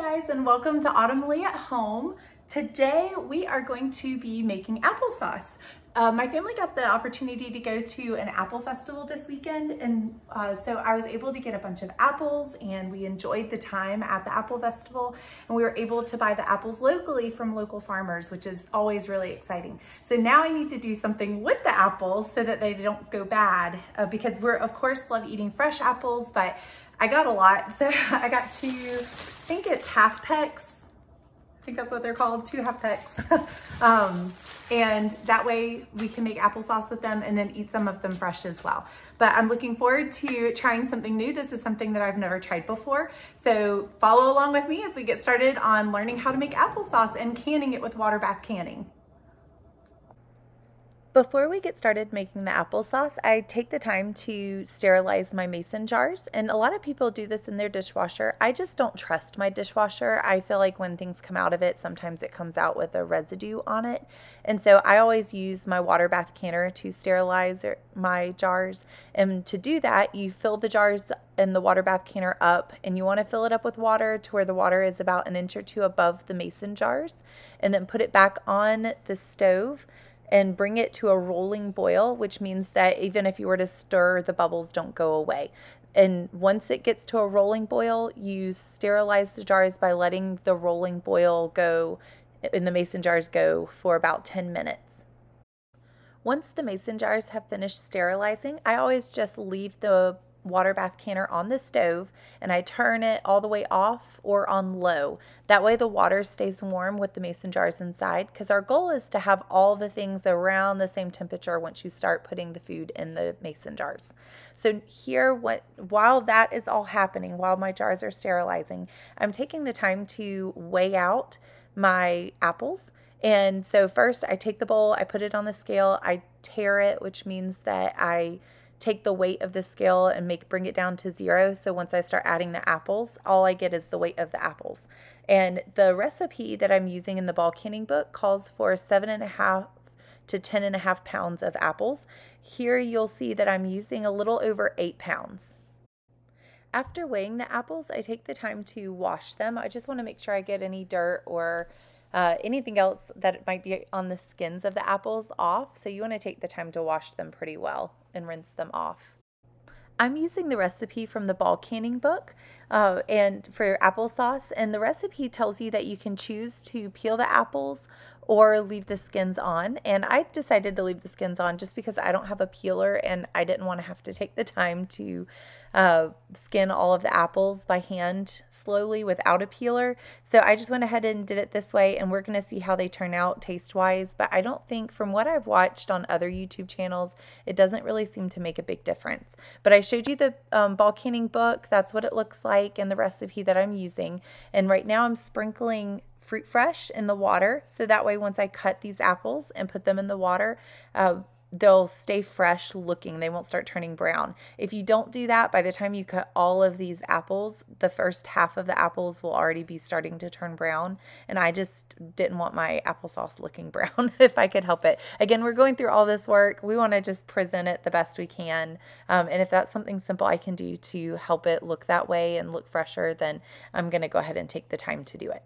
guys, and welcome to Autumn Leigh at Home. Today we are going to be making applesauce. My family got the opportunity to go to an apple festival this weekend, and so I was able to get a bunch of apples, and we enjoyed the time at the apple festival, and we were able to buy the apples locally from local farmers, which is always really exciting. So now I need to do something with the apples so that they don't go bad, because we're of course love eating fresh apples, but I got a lot. So I got two, I think it's half pecks. I think that's what they're called, 2 half pecks. And that way we can make applesauce with them and then eat some of them fresh as well. But I'm looking forward to trying something new. This is something that I've never tried before. So follow along with me as we get started on learning how to make applesauce and canning it with water bath canning. Before we get started making the applesauce, I take the time to sterilize my mason jars, and a lot of people do this in their dishwasher. I just don't trust my dishwasher. I feel like when things come out of it, sometimes it comes out with a residue on it, and so I always use my water bath canner to sterilize my jars. And to do that, you fill the jars in the water bath canner up, and you want to fill it up with water to where the water is about 1 inch or 2 above the mason jars, and then put it back on the stove and bring it to a rolling boil, which means that even if you were to stir, the bubbles don't go away. And once it gets to a rolling boil, you sterilize the jars by letting the rolling boil go and the mason jars go for about 10 minutes. Once the mason jars have finished sterilizing, I always just leave the water bath canner on the stove and I turn it all the way off or on low. That way the water stays warm with the mason jars inside, because our goal is to have all the things around the same temperature once you start putting the food in the mason jars. So here, while that is all happening, while my jars are sterilizing, I'm taking the time to weigh out my apples. And so first I take the bowl, I put it on the scale, I tare it, which means that I take the weight of the scale and bring it down to 0. So once I start adding the apples, all I get is the weight of the apples. And the recipe that I'm using in the ball canning book calls for 7.5 to 10.5 pounds of apples. Here you'll see that I'm using a little over 8 pounds. After weighing the apples, I take the time to wash them. I just want to make sure I get any dirt or anything else that might be on the skins of the apples off. So you want to take the time to wash them pretty well and rinse them off. I'm using the recipe from the ball canning book and for applesauce, and the recipe tells you that you can choose to peel the apples or leave the skins on, and I decided to leave the skins on just because I don't have a peeler and I didn't want to have to take the time to skin all of the apples by hand slowly without a peeler. So I just went ahead and did it this way, and we're going to see how they turn out taste-wise, but I don't think, from what I've watched on other YouTube channels, it doesn't really seem to make a big difference. But I showed you the ball canning book. That's what it looks like, and the recipe that I'm using. And right now I'm sprinkling fruit fresh in the water, so that way once I cut these apples and put them in the water, they'll stay fresh looking. They won't start turning brown. If you don't do that, by the time you cut all of these apples, the first half of the apples will already be starting to turn brown, and I just didn't want my applesauce looking brown if I could help it. Again, we're going through all this work. We want to just present it the best we can, and if that's something simple I can do to help it look that way and look fresher, then I'm going to go ahead and take the time to do it.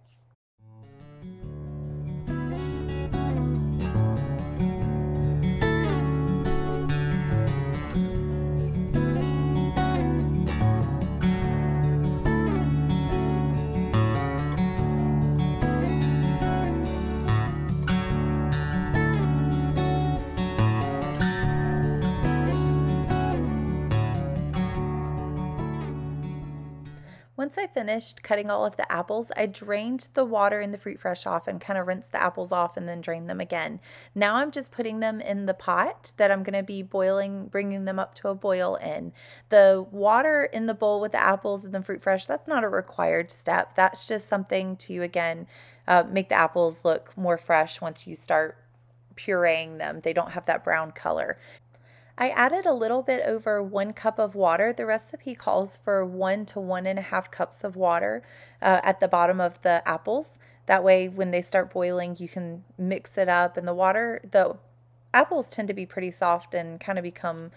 Once I finished cutting all of the apples, I drained the water in the fruit fresh off and kind of rinsed the apples off and then drained them again. Now I'm just putting them in the pot that I'm going to be boiling, bringing them up to a boil in. The water in the bowl with the apples and the fruit fresh, that's not a required step. That's just something to, again, make the apples look more fresh once you start pureeing them. They don't have that brown color. I added a little bit over 1 cup of water. The recipe calls for 1 to 1.5 cups of water at the bottom of the apples. That way, when they start boiling, you can mix it up, and the apples tend to be pretty soft and kind of become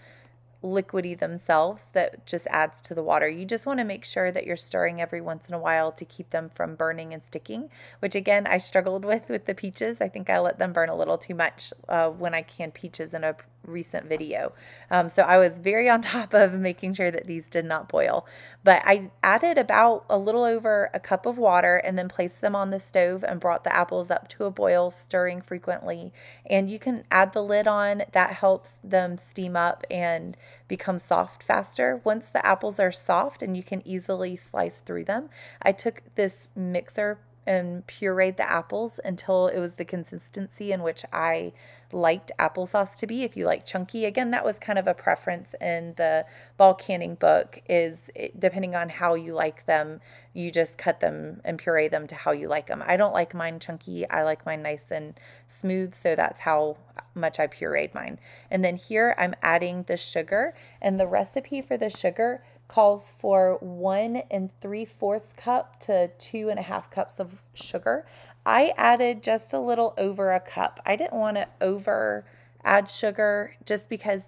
liquidy themselves that just adds to the water. You just want to make sure that you're stirring every once in a while to keep them from burning and sticking, which again, I struggled with the peaches. I think I let them burn a little too much when I canned peaches in a recent video. So I was very on top of making sure that these did not boil. But I added about a little over a cup of water and then placed them on the stove and brought the apples up to a boil, stirring frequently. And you can add the lid on. That helps them steam up and become soft faster. Once the apples are soft and you can easily slice through them, I took this mixer and pureed the apples until it was the consistency in which I liked applesauce to be. If you like chunky, again, that was kind of a preference in the bulk canning book, is depending on how you like them, you just cut them and puree them to how you like them. I don't like mine chunky. I like mine nice and smooth, so that's how much I pureed mine. And then here I'm adding the sugar, and the recipe for the sugar calls for 1 3/4 cup to 2.5 cups of sugar. I added just a little over a cup. I didn't want to over add sugar just because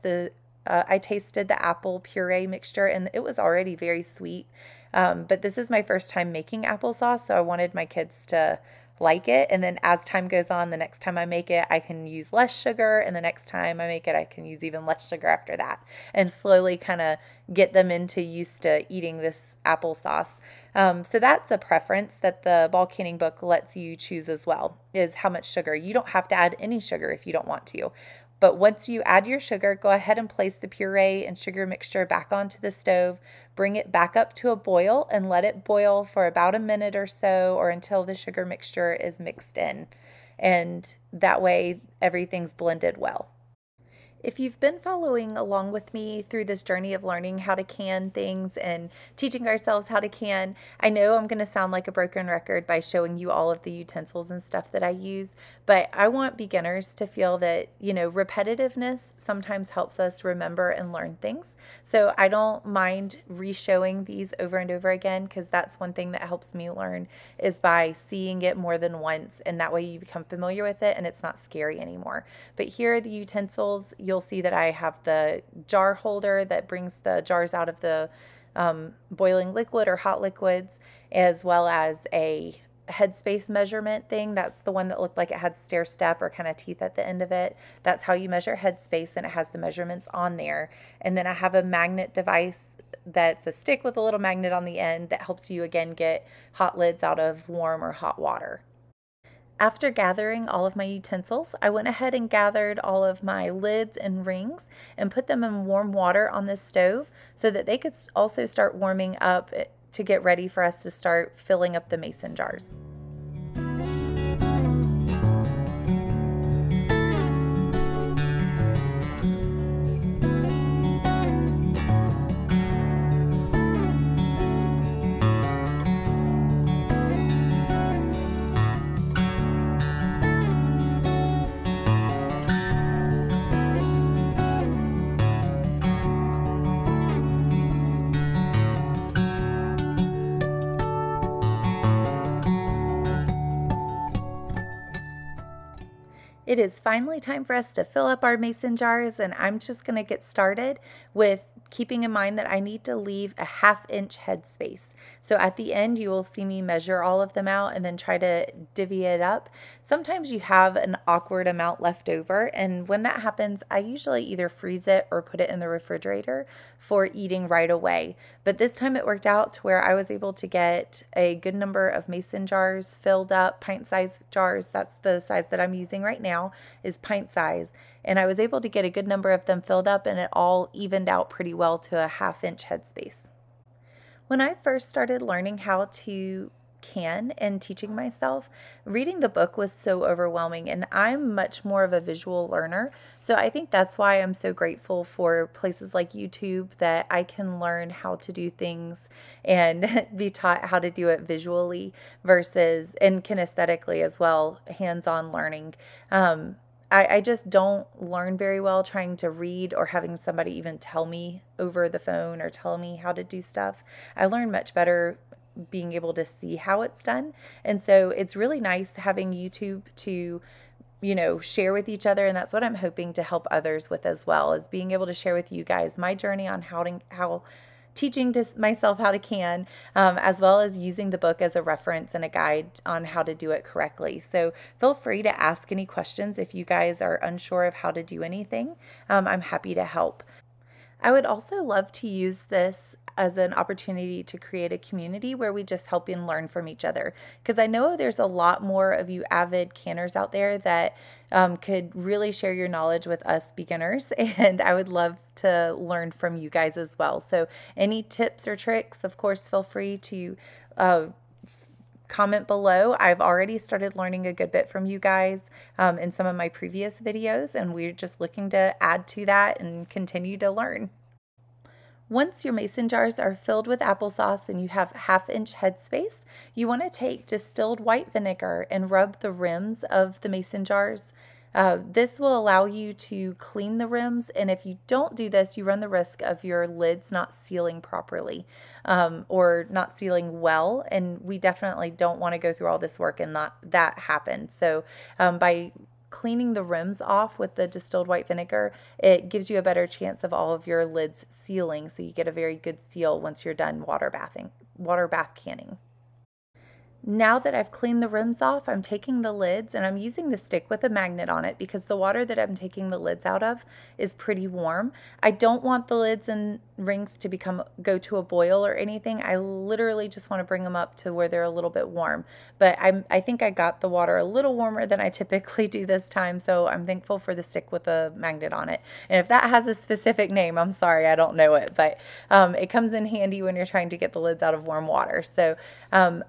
I tasted the apple puree mixture and it was already very sweet. But this is my first time making applesauce, so I wanted my kids to like it. And then as time goes on, the next time I make it, I can use less sugar. And the next time I make it, I can use even less sugar after that. And slowly kind of get them into used to eating this applesauce. So that's a preference that the bulk canning book lets you choose as well, is how much sugar. You don't have to add any sugar if you don't want to. But once you add your sugar, go ahead and place the puree and sugar mixture back onto the stove. Bring it back up to a boil and let it boil for about a minute or so, or until the sugar mixture is mixed in. And that way everything's blended well. If you've been following along with me through this journey of learning how to can things and teaching ourselves how to can, I know I'm going to sound like a broken record by showing you all of the utensils and stuff that I use, but I want beginners to feel that, repetitiveness sometimes helps us remember and learn things. So I don't mind re-showing these over and over again, because that's one thing that helps me learn, is by seeing it more than once, and that way you become familiar with it and it's not scary anymore. But here are the utensils. You'll see that I have the jar holder that brings the jars out of the boiling liquid or hot liquids, as well as a headspace measurement thing. That's the one that looked like it had stair step or kind of teeth at the end of it. That's how you measure headspace, and it has the measurements on there. And then I have a magnet device that's a stick with a little magnet on the end that helps you again get hot lids out of warm or hot water. After gathering all of my utensils, I went ahead and gathered all of my lids and rings and put them in warm water on the stove so that they could also start warming up to get ready for us to start filling up the mason jars. It is finally time for us to fill up our mason jars, and I'm just going to get started with keeping in mind that I need to leave a 1/2 inch headspace. So at the end, you will see me measure all of them out and then try to divvy it up. Sometimes you have an awkward amount left over, and when that happens, I usually either freeze it or put it in the refrigerator for eating right away. But this time it worked out to where I was able to get a good number of mason jars filled up, pint-sized jars. That's the size that I'm using right now, is pint size. And I was able to get a good number of them filled up, and it all evened out pretty well to a 1/2 inch headspace. When I first started learning how to can and teaching myself, reading the book was so overwhelming, and I'm much more of a visual learner. So I think that's why I'm so grateful for places like YouTube, that I can learn how to do things and be taught how to do it visually versus, and kinesthetically as well, hands-on learning. I just don't learn very well trying to read or having somebody even tell me over the phone or tell me how to do stuff. I learn much better being able to see how it's done. And so it's really nice having YouTube to you know, share with each other. And that's what I'm hoping to help others with as well, is being able to share with you guys my journey on how teaching to myself how to can, as well as using the book as a reference and a guide on how to do it correctly. So feel free to ask any questions if you guys are unsure of how to do anything. I'm happy to help. I would also love to use this as an opportunity to create a community where we just help and learn from each other. Because I know there's a lot more of you avid canners out there that could really share your knowledge with us beginners, and I would love to learn from you guys as well. So any tips or tricks, of course, feel free to comment below. I've already started learning a good bit from you guys in some of my previous videos, and we're just looking to add to that and continue to learn. Once your mason jars are filled with applesauce and you have 1/2 inch headspace, you want to take distilled white vinegar and rub the rims of the mason jars. This will allow you to clean the rims, and if you don't do this, you run the risk of your lids not sealing properly or not sealing well, and we definitely don't want to go through all this work and not that happen. So by cleaning the rims off with the distilled white vinegar, it gives you a better chance of all of your lids sealing, so you get a very good seal once you're done water bath canning. Now that I've cleaned the rims off, I'm taking the lids and I'm using the stick with a magnet on it because the water that I'm taking the lids out of is pretty warm. I don't want the lids and rings to go to a boil or anything. I literally just want to bring them up to where they're a little bit warm. But I think I got the water a little warmer than I typically do this time, so I'm thankful for the stick with a magnet on it. And if that has a specific name, I'm sorry, I don't know it, but it comes in handy when you're trying to get the lids out of warm water. So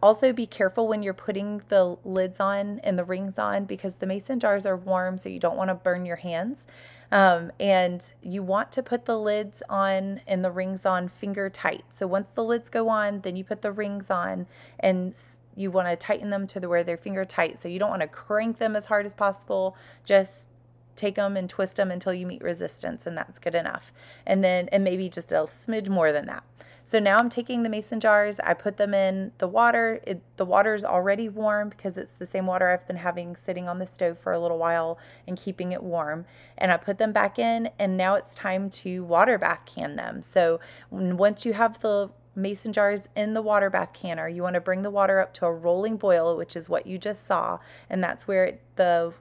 also be careful when you're putting the lids on and the rings on, because the mason jars are warm, so you don't want to burn your hands. And you want to put the lids on and the rings on finger tight. So once the lids go on, then you put the rings on, and you want to tighten them to where they're finger tight. So you don't want to crank them as hard as possible. Just take them and twist them until you meet resistance, and that's good enough. And maybe just a smidge more than that. So now I'm taking the mason jars, I put them in the water. The water is already warm because it's the same water I've been having sitting on the stove for a little while and keeping it warm. And I put them back in, and now it's time to water bath can them. So once you have the mason jars in the water bath canner, you want to bring the water up to a rolling boil, which is what you just saw. And that's where the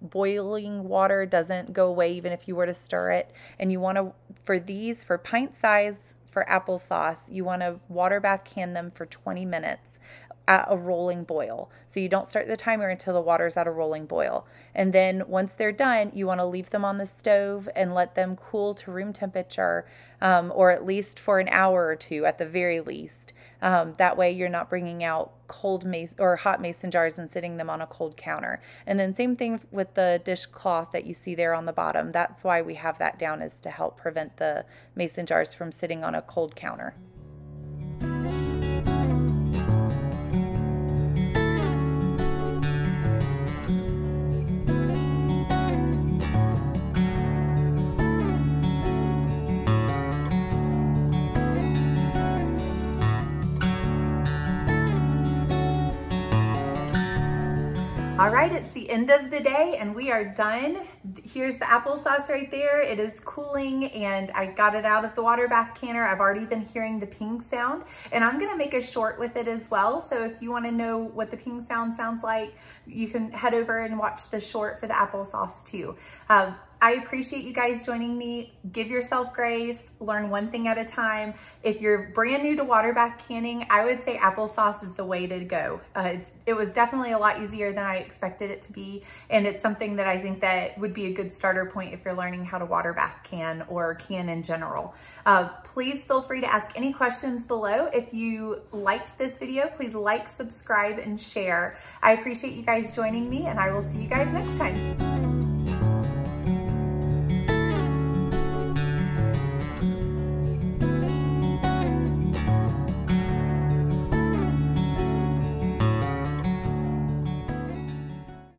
boiling water doesn't go away even if you were to stir it. And you want to, for pint size for applesauce, you want to water bath can them for 20 minutes at a rolling boil. So you don't start the timer until the water's at a rolling boil. And then once they're done, you want to leave them on the stove and let them cool to room temperature, or at least for an hour or two at the very least. That way you're not bringing out hot mason jars and sitting them on a cold counter. And then same thing with the dishcloth that you see there on the bottom. That's why we have that down, is to help prevent the mason jars from sitting on a cold counter. All right, it's the end of the day and we are done. Here's the applesauce right there. It is cooling and I got it out of the water bath canner. I've already been hearing the ping sound, and I'm gonna make a short with it as well. So if you wanna know what the ping sound sounds like, you can head over and watch the short for the applesauce too. I appreciate you guys joining me. Give yourself grace, learn one thing at a time. If you're brand new to water bath canning, I would say applesauce is the way to go. It was definitely a lot easier than I expected it to be, and it's something that I think that would be a good starter point if you're learning how to water bath can or can in general. Please feel free to ask any questions below. If you liked this video, please like, subscribe, and share. I appreciate you guys joining me, and I will see you guys next time.